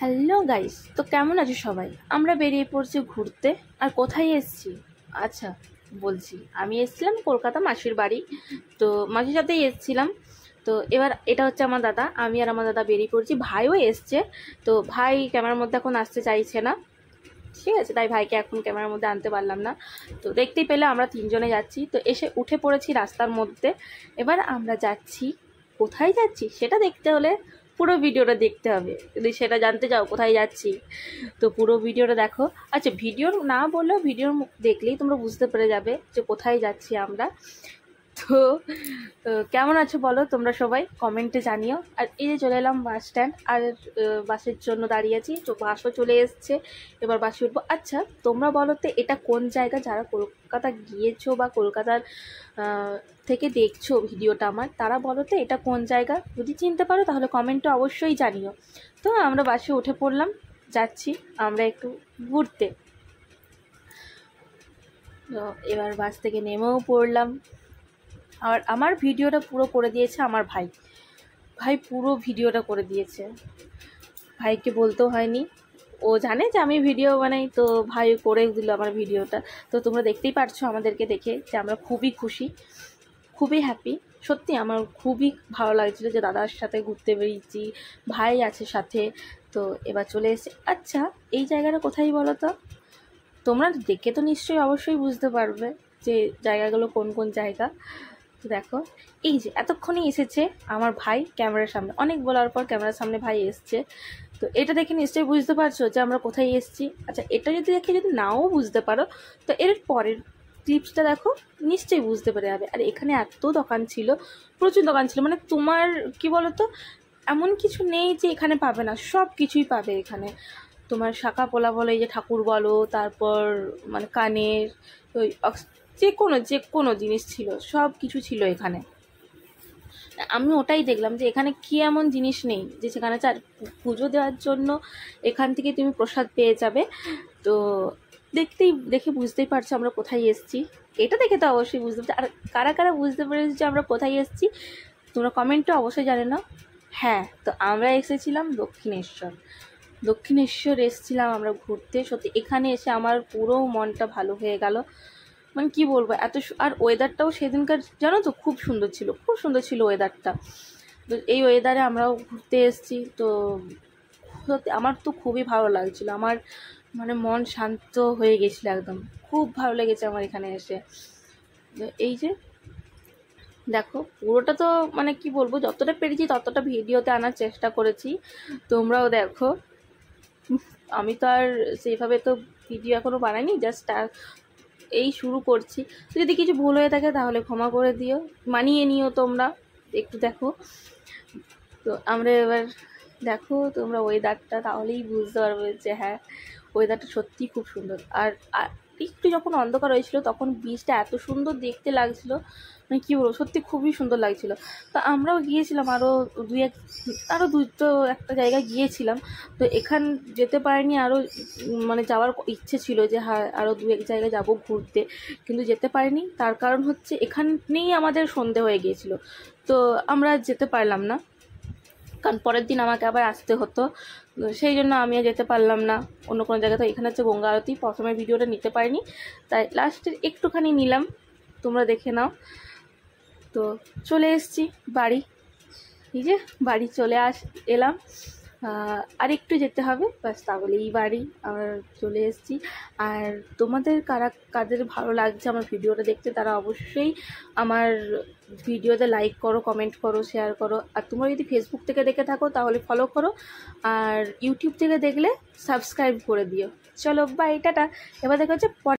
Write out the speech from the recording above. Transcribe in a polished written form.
Hello guys, তো কেমন আছো সবাই? আমরা বেরিয়ে পড়ছি ঘুরতে। আর কোথায় এসেছি? আচ্ছা বলছি, আমি এসেছিলাম কলকাতা মাসির বাড়ি। তো মাসির সাথেই এসেছিলাম। তো এবার এটা হচ্ছে আমার দাদা, আমি আর আমার দাদা বেরিয়ে পড়ছি। ভাইও এসছে। তো ভাই ক্যামেরার মধ্যে এখন আসতে চাইছে না, ঠিক আছে, তাই ভাইকে এখন ক্যামেরার মধ্যে আনতে পারলাম না। তো দেখতেই পেলে আমরা তিনজনে যাচ্ছি। তো এসে উঠে পড়েছি রাস্তার মধ্যে। এবার আমরা যাচ্ছি, কোথায় যাচ্ছি সেটা দেখতে হলে পুরো ভিডিওটা দেখতে হবে। যদি সেটা জানতে চাও কোথায় যাচ্ছি, তো পুরো ভিডিওটা দেখো। আচ্ছা, ভিডিও না বললেও ভিডিও দেখলেই তোমরা বুঝতে পেরে যাবে যে কোথায় যাচ্ছি আমরা। তো কেমন আছো বলো তোমরা সবাই, কমেন্টে জানিও। আর এই যে চলে এলাম বাস স্ট্যান্ড, আর বাসের জন্য দাঁড়িয়ে আছি। তো বাসও চলে এসছে, এবার বাসে উঠবো। আচ্ছা তোমরা বলো তো এটা কোন জায়গা? যারা কলকাতা গিয়েছো বা কলকাতার থেকে দেখছো ভিডিওটা আমার, তারা বলো তো এটা কোন জায়গা। যদি চিনতে পারো তাহলে কমেন্টে অবশ্যই জানিও। তো আমরা বাসে উঠে পড়লাম, যাচ্ছি আমরা একটু ঘুরতে। তো এবার বাস থেকে নেমেও পড়লাম। আর আমার ভিডিওটা পুরো করে দিয়েছে আমার ভাই। ভাই পুরো ভিডিওটা করে দিয়েছে, ভাইকে বলতেও হয়নি, ও জানে যে আমি ভিডিও বানাই, তো ভাই করে দিল আমার ভিডিওটা। তো তোমরা দেখতেই পারছো আমাদেরকে দেখে যে আমরা খুবই খুশি, খুবই হ্যাপি। সত্যি আমার খুবই ভালো লাগছিলো যে দাদার সাথে ঘুরতে বেরিয়েছি, ভাই আছে সাথে। তো এবার চলে এসেছি। আচ্ছা এই জায়গাটা কোথায় বলো তো? তোমরা দেখে তো নিশ্চয়ই অবশ্যই বুঝতে পারবে যে জায়গাগুলো কোন কোন জায়গা। তো দেখো, এই যে এতক্ষণে এসেছে আমার ভাই ক্যামেরার সামনে, অনেক বলার পর ক্যামেরার সামনে ভাই এসছে। তো এটা দেখে নিশ্চয়ই বুঝতে পারছো যে আমরা কোথায় এসেছি। আচ্ছা এটা যদি দেখে যদি নাও বুঝতে পারো, তো এর পরের টিপসটা দেখো, নিশ্চয়ই বুঝতে পেরে যাবে। আর এখানে এত দোকান ছিল, প্রচুর দোকান ছিল, মানে তোমার কি বলো তো, এমন কিছু নেই যে এখানে পাবে না, সব কিছুই পাবে এখানে। তোমার শাঁখা পোলা বলো, এই যে ঠাকুর বলো, তারপর মানে কানের ওই যে কোনো জিনিস ছিল, সব কিছু ছিল এখানে। আমি ওটাই দেখলাম যে এখানে কি এমন জিনিস নেই যে সেখানে পুজো দেওয়ার জন্য এখান থেকে তুমি প্রসাদ পেয়ে যাবে। তো দেখে বুঝতেই পারছো আমরা কোথায় এসেছি। এটা দেখে তো অবশ্যই বুঝতে পারছি। আর কারা কারা বুঝতে পেরেছি যে আমরা কোথায় এসেছি তোমরা কমেন্টে অবশ্যই জানে না। হ্যাঁ, তো আমরা এসেছিলাম দক্ষিণেশ্বর এসেছিলাম আমরা ঘুরতে। সত্যি এখানে এসে আমার পুরো মনটা ভালো হয়ে গেল। মানে কি বলবো, আর ওয়েদারটাও সেদিনকার জানো তো খুব সুন্দর ছিল ওয়েদারটা। তো এই ওয়েদারে আমরাও ঘুরতে এসেছি। তো সত্যি আমার তো খুবই ভালো লাগছিলো, আমার মানে মন শান্ত হয়ে গেছিলো একদম, খুব ভালো লেগেছে আমার এখানে এসে। এই যে দেখো পুরোটা তো মানে কি বলবো, যতটা পেরেছি ততটা ভিডিওতে আনার চেষ্টা করেছি, তোমরাও দেখো। আমি তো আর সেইভাবে তো ভিডিও এখনও বানাইনি, জাস্ট এই শুরু করছি। তো যদি কিছু ভুল হয়ে থাকে তাহলে ক্ষমা করে দিও, মানিয়ে নিও তোমরা, একটু দেখো। তো আমরা এবার দেখো তোমরা ওয়েদারটা, তাহলেই বুঝতে পারবে যে হ্যাঁ ওয়েদারটা সত্যিই খুব সুন্দর। আর একটু যখন অন্ধকার হয়েছিল তখন বীজটা এত সুন্দর দেখতে লাগছিলো, মানে কী বলবো, সত্যি খুবই সুন্দর লাগছিলো। তো আমরাও গিয়েছিলাম আরও দুটো একটা জায়গায় গিয়েছিলাম। তো এখান যেতে পারিনি, আরও মানে যাওয়ার ইচ্ছে ছিল যে হ্যাঁ আরও দু এক জায়গায় যাবো ঘুরতে, কিন্তু যেতে পারিনি। তার কারণ হচ্ছে এখানেই আমাদের সন্ধে হয়ে গিয়েছিলো, তো আমরা যেতে পারলাম না, কারণ পরের দিন আমাকে আবার আসতে হতো। সেই জন্য আমিও যেতে পারলাম না অন্য কোনো জায়গাতে। এখানে হচ্ছে গঙ্গা আরতি, প্রথমে ভিডিওটা নিতে পারিনি, তাই লাস্টের একটুখানি নিলাম, তোমরা দেখে নাও। তো চলে এসেছি বাড়ি, এই যে বাড়ি চলে এলাম। আর একটু যেতে হবে ব্যাস, তাহলেই বাড়ি আমরা চলে এসেছি। আর তোমাদের কাদের ভালো লাগছে আমার ভিডিওটা দেখতে, তারা অবশ্যই আমার ভিডিওতে লাইক করো, কমেন্ট করো, শেয়ার করো। আর তোমরা যদি ফেসবুক থেকে দেখে থাকো তাহলে ফলো করো, আর ইউটিউব থেকে দেখলে সাবস্ক্রাইব করে দিও। চলো বাই, টাটা। এবার দেখা হচ্ছে